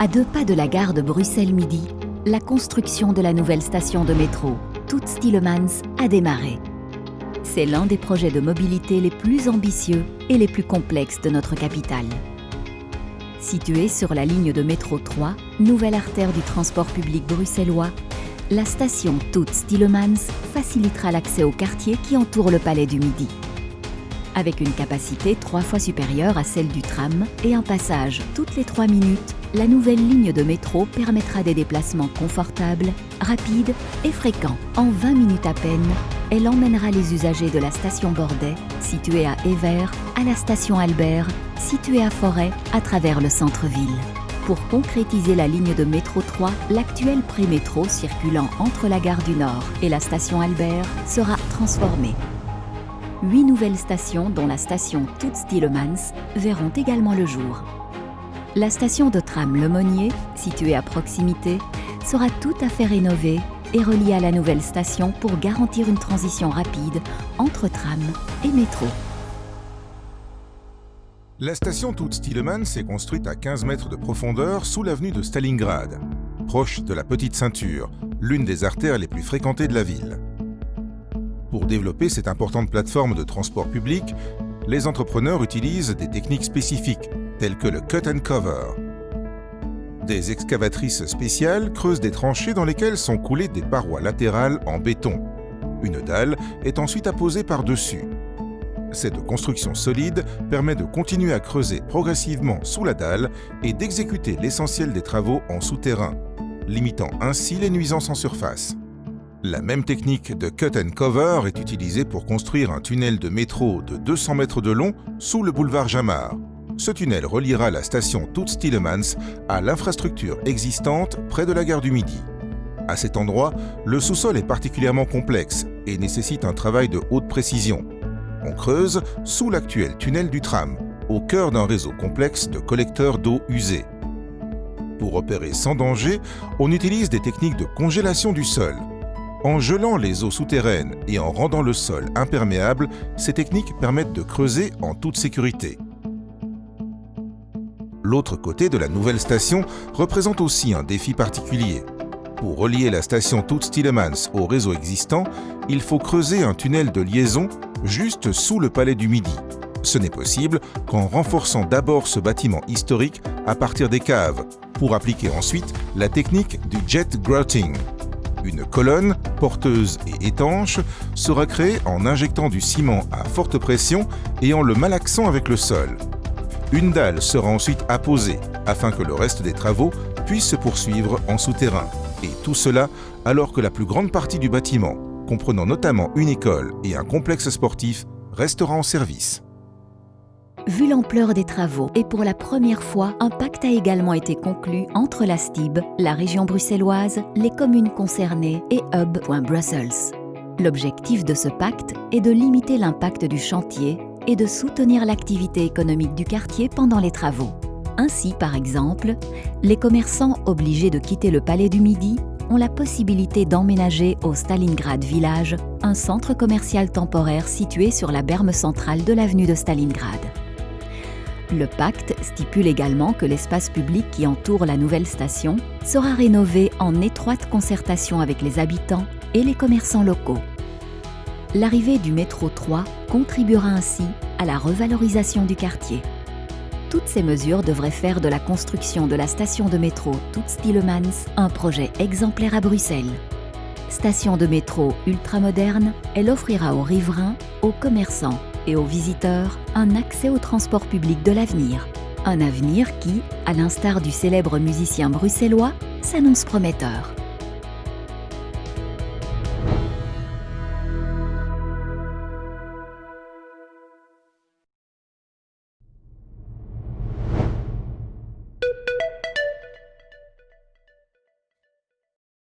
À 2 pas de la gare de Bruxelles-Midi, la construction de la nouvelle station de métro, Toots Thielemans, a démarré. C'est l'un des projets de mobilité les plus ambitieux et les plus complexes de notre capitale. Située sur la ligne de métro 3, nouvelle artère du transport public bruxellois, la station Toots Thielemans facilitera l'accès au quartier qui entoure le Palais du Midi. Avec une capacité 3 fois supérieure à celle du tram et un passage toutes les 3 minutes, la nouvelle ligne de métro permettra des déplacements confortables, rapides et fréquents. En 20 minutes à peine, elle emmènera les usagers de la station Bordet, située à Evere, à la station Albert, située à Forêt, à travers le centre-ville. Pour concrétiser la ligne de métro 3, l'actuel pré-métro circulant entre la gare du Nord et la station Albert sera transformé. 8 nouvelles stations, dont la station Toots Thielemans, verront également le jour. La station de tram Le Monnier, située à proximité, sera tout à fait rénovée et reliée à la nouvelle station pour garantir une transition rapide entre tram et métro. La station Toots Thielemans est construite à 15 mètres de profondeur sous l'avenue de Stalingrad, proche de la Petite Ceinture, l'une des artères les plus fréquentées de la ville. Pour développer cette importante plateforme de transport public, les entrepreneurs utilisent des techniques spécifiques, telles que le cut and cover. Des excavatrices spéciales creusent des tranchées dans lesquelles sont coulées des parois latérales en béton. Une dalle est ensuite apposée par-dessus. Cette construction solide permet de continuer à creuser progressivement sous la dalle et d'exécuter l'essentiel des travaux en souterrain, limitant ainsi les nuisances en surface. La même technique de cut and cover est utilisée pour construire un tunnel de métro de 200 mètres de long sous le boulevard Jamard. Ce tunnel reliera la station Toots Thielemans à l'infrastructure existante près de la gare du Midi. À cet endroit, le sous-sol est particulièrement complexe et nécessite un travail de haute précision. On creuse sous l'actuel tunnel du tram, au cœur d'un réseau complexe de collecteurs d'eau usée. Pour opérer sans danger, on utilise des techniques de congélation du sol. En gelant les eaux souterraines et en rendant le sol imperméable, ces techniques permettent de creuser en toute sécurité. L'autre côté de la nouvelle station représente aussi un défi particulier. Pour relier la station Toots Thielemans au réseau existant, il faut creuser un tunnel de liaison juste sous le Palais du Midi. Ce n'est possible qu'en renforçant d'abord ce bâtiment historique à partir des caves, pour appliquer ensuite la technique du jet grouting. Une colonne, porteuse et étanche, sera créée en injectant du ciment à forte pression et en le malaxant avec le sol. Une dalle sera ensuite apposée afin que le reste des travaux puisse se poursuivre en souterrain. Et tout cela alors que la plus grande partie du bâtiment, comprenant notamment une école et un complexe sportif, restera en service. Vu l'ampleur des travaux et pour la première fois, un pacte a également été conclu entre la STIB, la région bruxelloise, les communes concernées et Hub.Brussels. L'objectif de ce pacte est de limiter l'impact du chantier et de soutenir l'activité économique du quartier pendant les travaux. Ainsi, par exemple, les commerçants obligés de quitter le Palais du Midi ont la possibilité d'emménager au Stalingrad Village, un centre commercial temporaire situé sur la berme centrale de l'avenue de Stalingrad. Le pacte stipule également que l'espace public qui entoure la nouvelle station sera rénové en étroite concertation avec les habitants et les commerçants locaux. L'arrivée du métro 3 contribuera ainsi à la revalorisation du quartier. Toutes ces mesures devraient faire de la construction de la station de métro Toots Thielemans un projet exemplaire à Bruxelles. Station de métro ultramoderne, elle offrira aux riverains, aux commerçants et aux visiteurs un accès au transport public de l'avenir. Un avenir qui, à l'instar du célèbre musicien bruxellois, s'annonce prometteur.